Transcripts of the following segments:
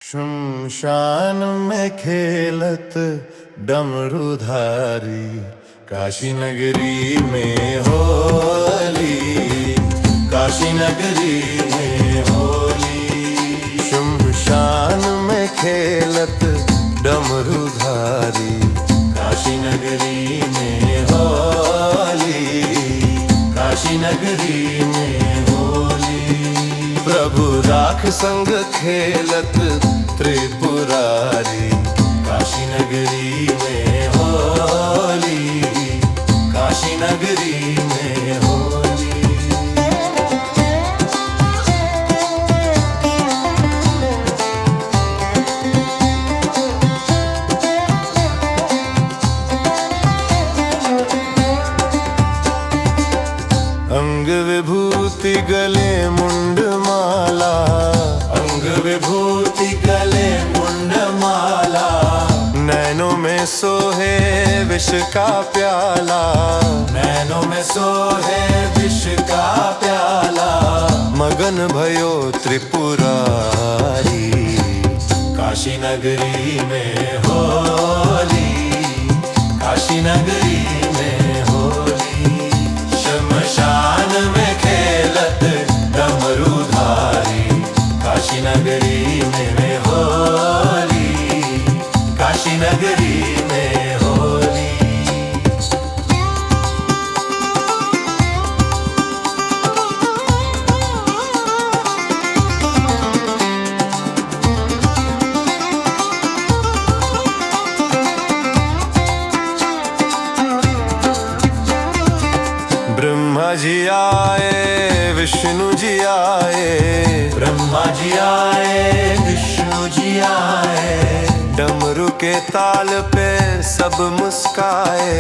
शमशान में खेलत डमरूधारी, काशी नगरी में होली, काशी नगरी में होली। शमशान में खेलत डमरूधारी, काशी नगरी में होली, काशी नगरी में होली। प्रभु राख संग खेलत त्रिपुरारी, काशी नगरी में होली, काशी नगरी में होली। अंग विभूति गले मुंड माला, अंग विभूति गले मुंड माला। नैनों में सोहे विष का प्याला, नैनों में सोहे विष का प्याला। मगन भयो त्रिपुरारी, काशी नगरी में होली, काशी नगरी में होली। शमशान में खेलत डमरूधारी, काशी नगरी में होली, काशी नगरी में होली। ब्रह्मा जी आए विष्णु जी आए, ब्रह्मा जी आए विष्णु जी आए। डमरू के ताल पे सब मुस्काए,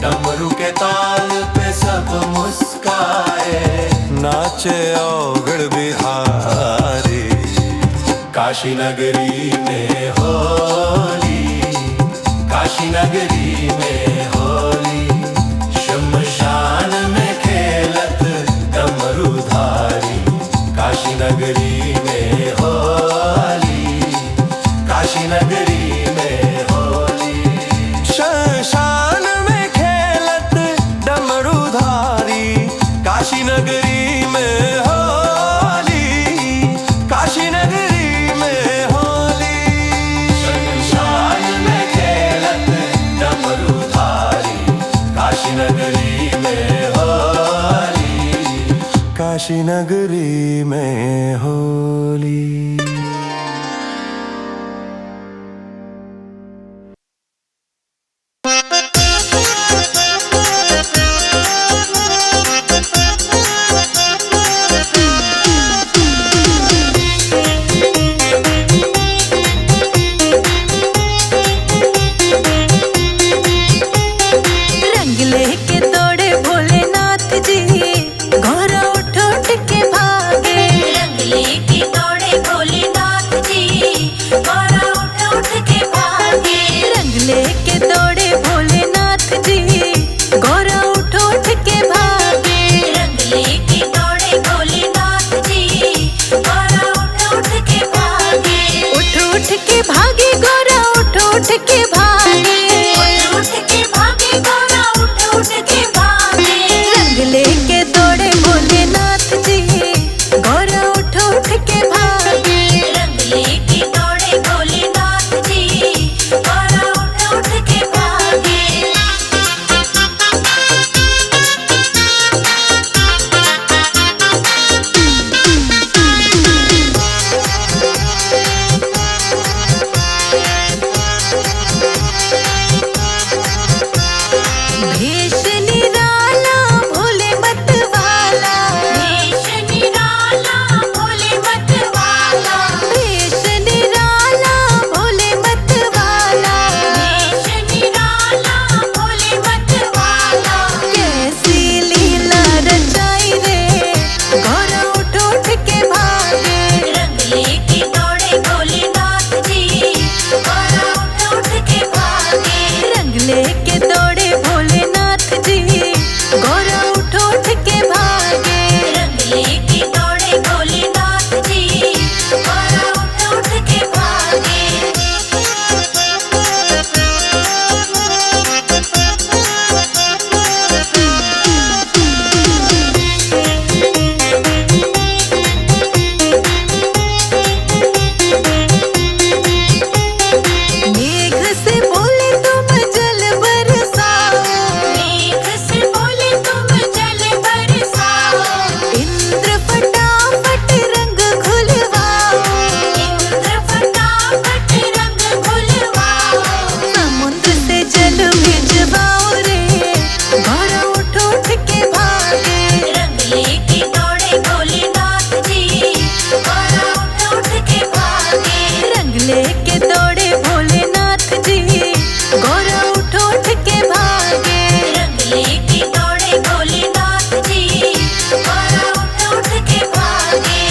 डमरू के ताल पे सब मुस्काए। नाचे औगड़ बिहारी, काशी नगरी में होली, काशी नगरी में होली। शमशान में खेलत डमरूधारी, काशी नगरी में होली, काशी नगरी में होली। शमशान में खेलत डमरूधारी, काशी नगरी में होली, काशी नगरी में होली। शमशान में खेलत डमरूधारी, काशी नगरी में होली, काशी नगरी में होली। लेके दौड़े भोलेनाथ जी, गौरा उठ उठ के भागे। रंग लेके दौड़े भोलेनाथ जी, गौरा उठ उठ के भागे।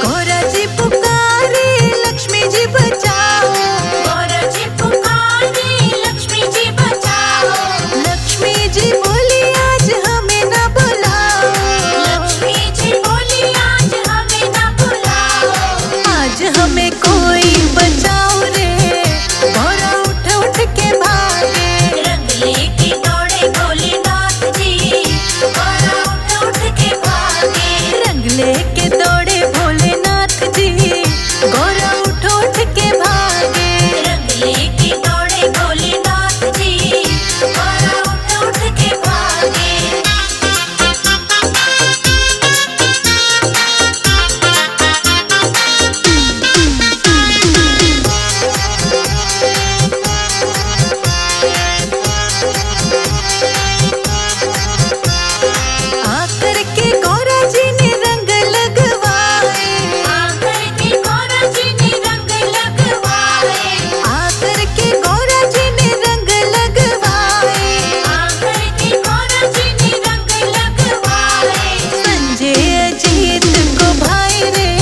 गौरा जी पुकारे लक्ष्मी जी बचाओ, गौरा जी पुकारे लक्ष्मी जी बचाओ। लक्ष्मी जी बोली आज हमें न बुलाओ, लक्ष्मी जी बोली आज हमें न बुलाओ। आज हमें कोई बचाओ रे, गौरा उठ उठ के भागे। रंग लेके दौड़े भोलेनाथ जी, गौरा उठ उठ के भागे। रंग लेके दौड़े भोलेनाथ जी, गौरा उठ उठ के भागे। रंग लेके दौड़े भोलेनाथ जी, गौरा उठ उठ के भागे। आकर के गौरा जी ने रंग लगवाए, आकर के गौरा जी ने रंग लगवाए। आकर के गौरा जी ने रंग लगवाए। आकर के गौरा जी ने रंग लगवाए। संजय अजीत को भाई रे,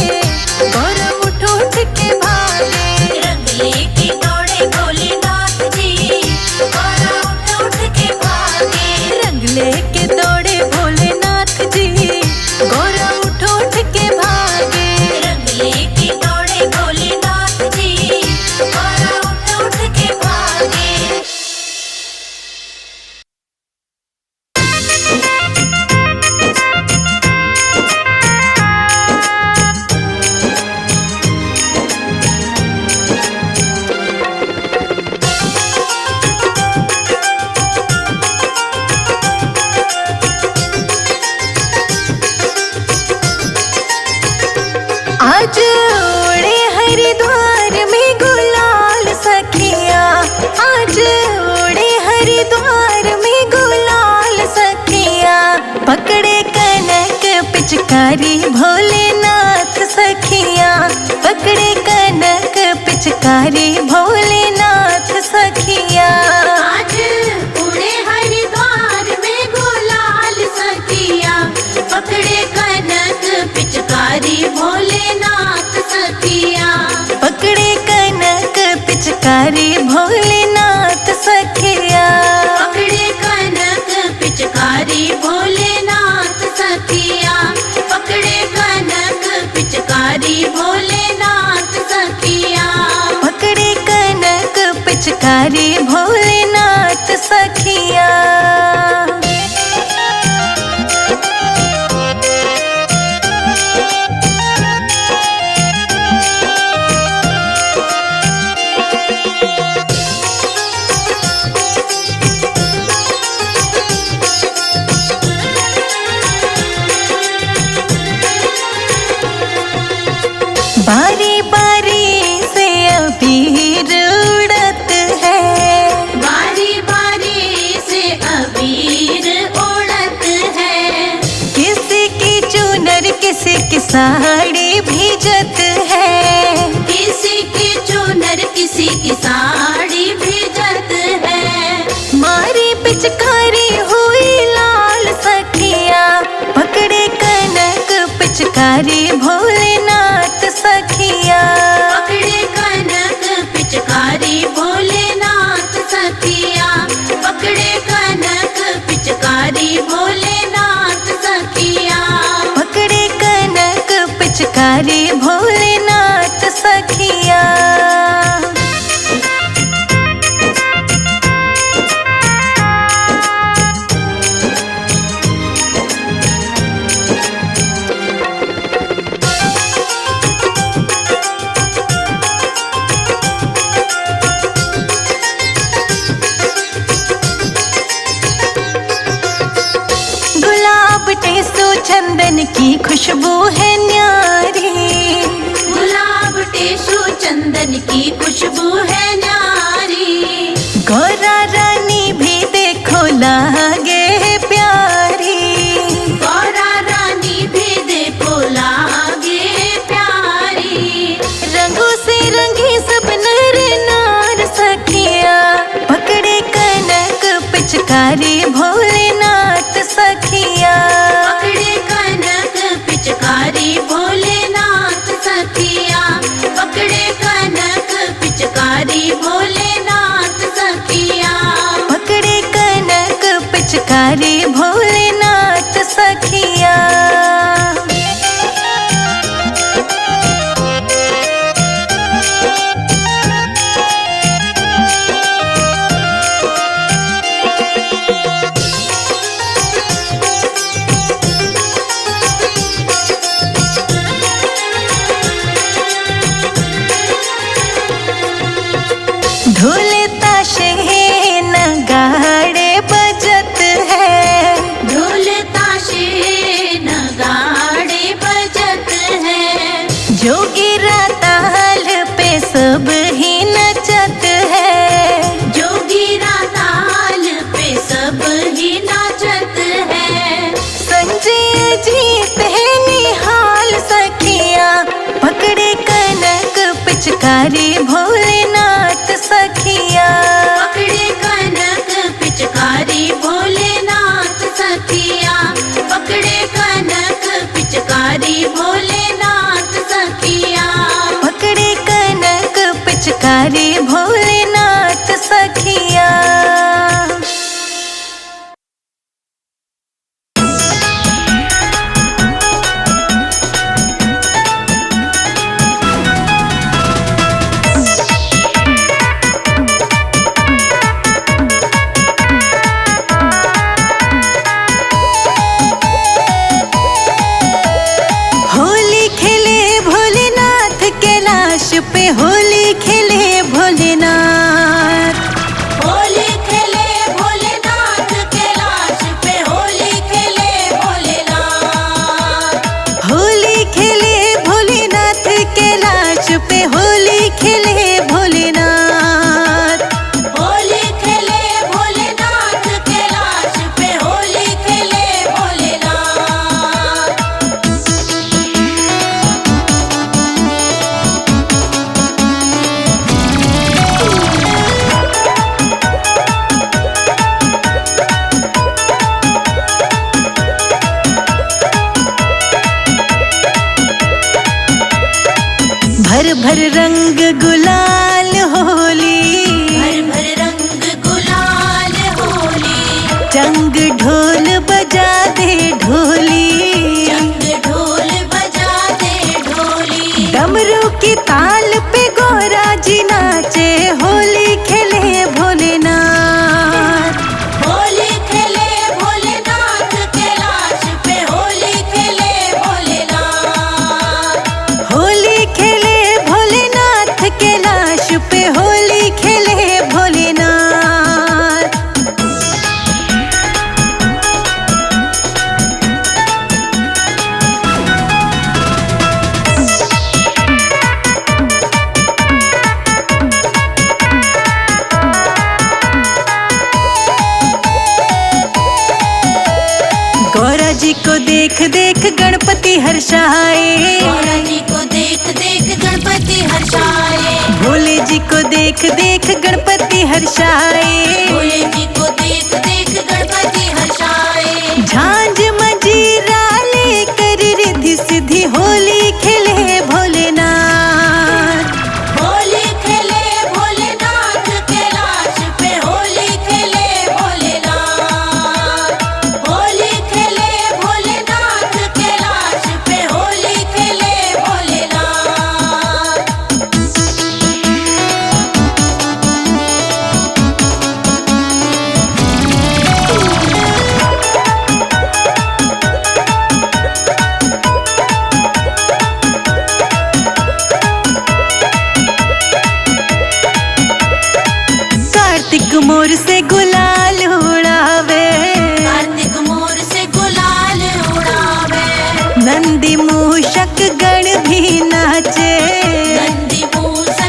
गौरा उठ उठ के भागे। रंग लेके दौड़े भोलेनाथ जी, गौरा उठ उठ के भागे। रंग लेके दौड़े भोलेनाथ जी, गौरा उठ उठ के भागे। रंग लेके दौड़े भोलेनाथ जी, गौरा उठ उठ के भागे। आज ओढ़े हरिद्वार में गुलाल सखिया, आज ओढ़े हरिद्वार में गुलाल सखिया। पकड़े कनक पिचकारी भोलेनाथ सखिया, पकड़े कनक पिचकारी भोलेनाथ सखिया। आज उड़े हरिद्वार में गुलाल सखिया, पकड़े कनक पिचकारी भोलेनाथ सखिया। पकड़े कनक पिचकारी भोलेनाथ सखिया। पकड़े कनक पिचकारी भोलेनाथ सखिया। पकड़े कनक पिचकारी भोलेनाथ सखिया। पकड़े कनक पिचकारी भोलेनाथ सखिया। बारी बारी से अबीर उड़त है, बारी बारी से अबीर उड़त है। किसी की चुनर किसी की साड़ी भीजत है, किसी की चुनर किसी की साड़ी भीजत है। मारी पिचकारी हुई लाल सखिया, पकड़े कनक पिचकारी भोलेनाथ सखिया। पकड़े कनक पिचकारी भोलेनाथ सखिया। पकड़े कनक पिचकारी भोलेनाथ सखिया। पकड़े कनक पिचकारी भोलेनाथ सखिया। चंदन की खुशबू है न्यारी, गुलाब टेसु चंदन की खुशबू है न्यारी। गौरा रानी भी देखो लागे प्यारी, गौरा रानी भी देखो लागे प्यारी। रंगों से रंगी सब नर नार सखिया, पकड़े कनक पिचकारी भोलेनाथ सखिया। पकड़े कनक पिचकारी भोलेनाथ सखिया। पकड़े कनक पिचकारी भोलेनाथ सखिया। पकड़े कनक पिचकारी भोलेनाथ सखिया। ढोल ताशे नगाड़े बजत है, ढोल ताशे नगाड़े बजत है। जोगिरा ताल पे सब ही नचत है, जोगिरा ताल पे सब ही नाचत है। संजय जीत है निहाल सखिया, पकड़े कनक पिचकारी भोलेनाथ सखिया। पकड़े कनक पिचकारी भोलेनाथ सखिया। पकड़े कनक पिचकारी भोलेनाथ सखिया। पकड़े कनक पिचकारी भोलेनाथ सखिया। होली खेले भोलेनाथ कैलाश पे, होली खेले भोलेनाथ। होली खेले भोलेनाथ कैलाश पे। होली खेले भोलेनाथ। होली खेले भोलेनाथ कैलाश पे, होली खेले भोलेनाथ। होली खेले भोलेनाथ कैलाश पे। होली खेले भोलेनाथ। भर भर रंग गुलाल होली, भर भर रंग गुलाल होली। चंग ढोल बजा दे ढोली, चंग ढोल बजा दे ढोली। डमरू की ताल पे गौरा जी नाचे, होली खेले भोलेनाथ। होली खेले भोलेनाथ कैलाश पे। होली खेले भोलेनाथ। होली खेले भोलेनाथ कैलाश पे, होली खेले भोलेनाथ। गौरा जी को देख देख गणपति हर्षाए, गौरा जी को देख देख गणपति हर्षाए। भोले जी को देख देख गणपति हर्षाए। भोले जी को देख देख गणपति हर्षाए। झांझ मंजीरा लेकर रिद्धि सिद्धि, होली खेले भोलेनाथ। होली खेले भोलेनाथ कैलाश पे। होली खेले भोलेनाथ। होली खेले भोलेनाथ कैलाश पे। होली खेले भोलेनाथ। कार्तिक मोर से गुलाल उड़ावे, कार्तिक मोर से गुलाल उड़ावे। नंदी मूषक गण भी नाचे, नंदी मूषक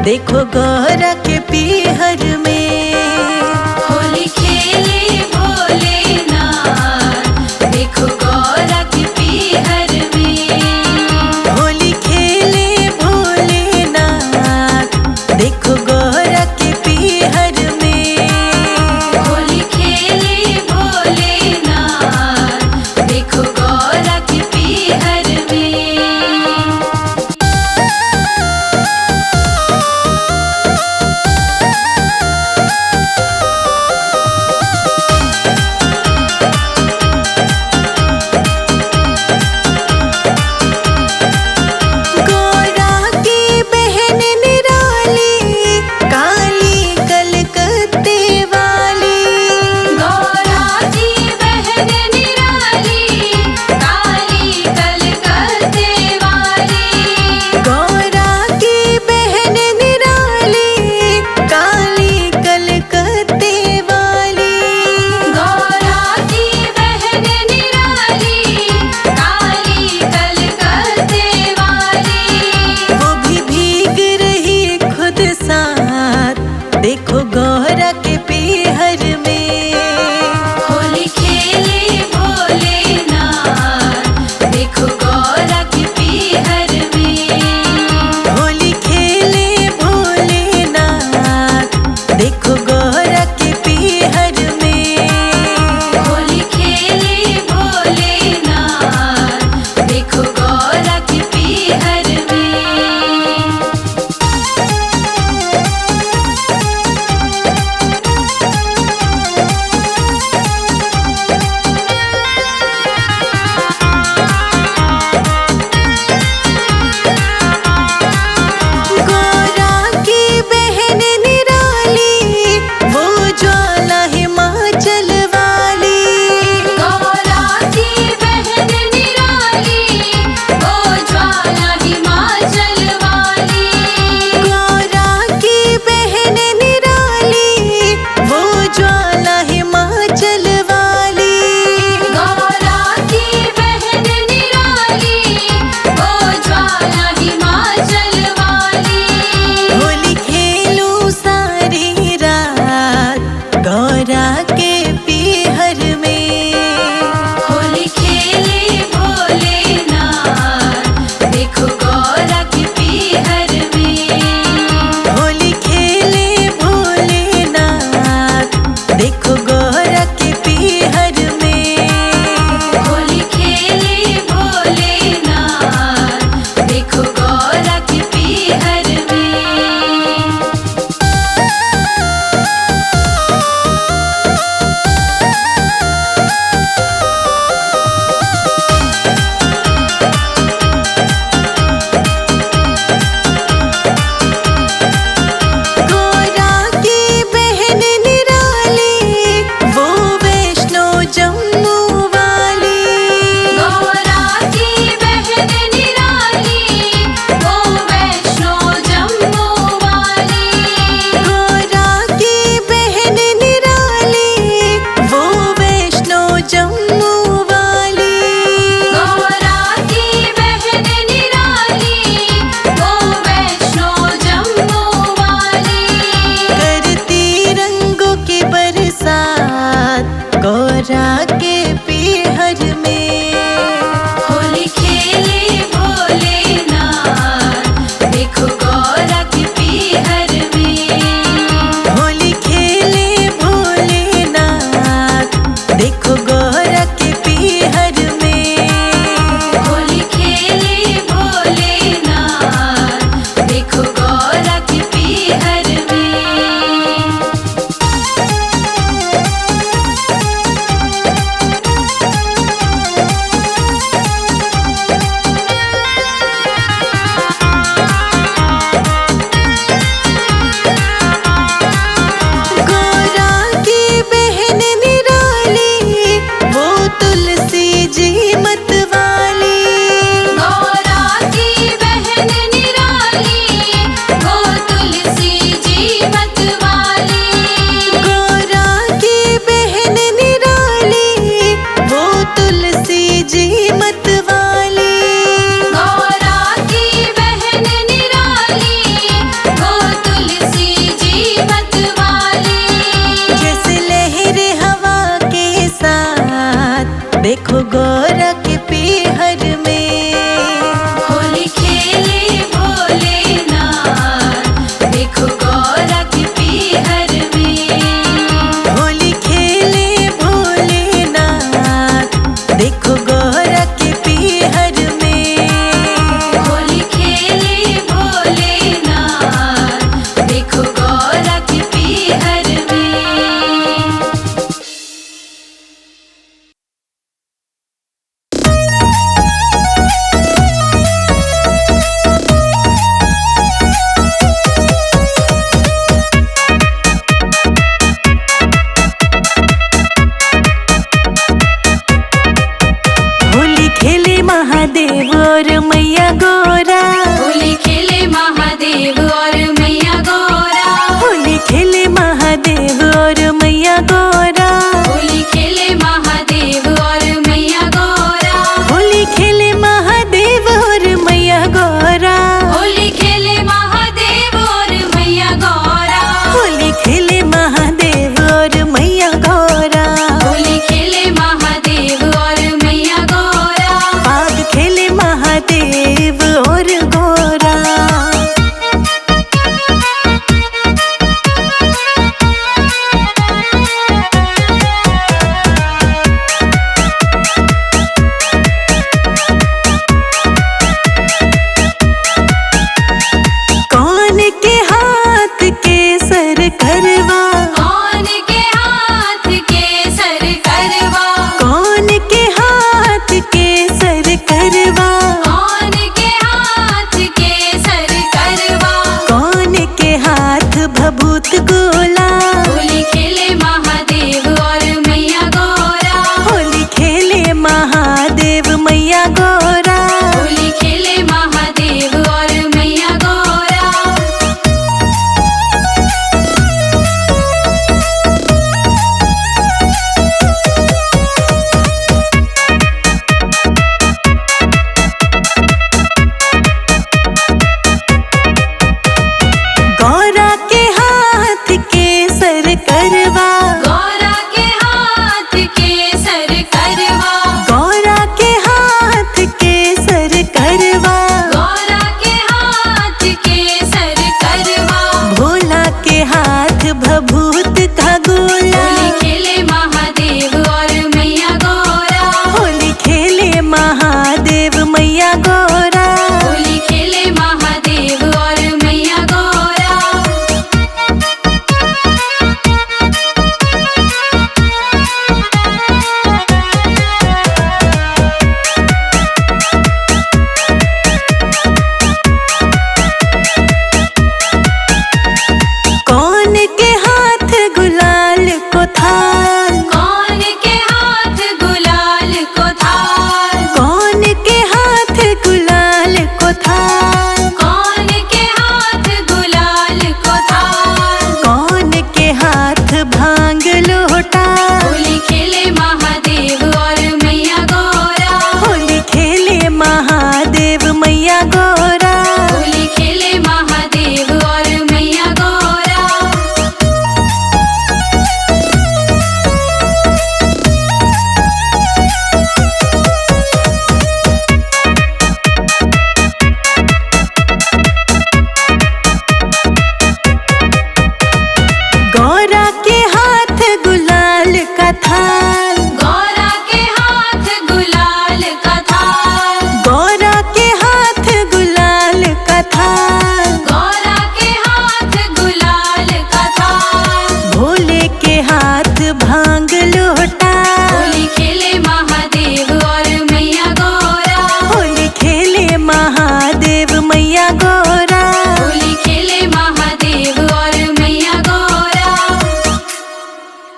देखो गौरा के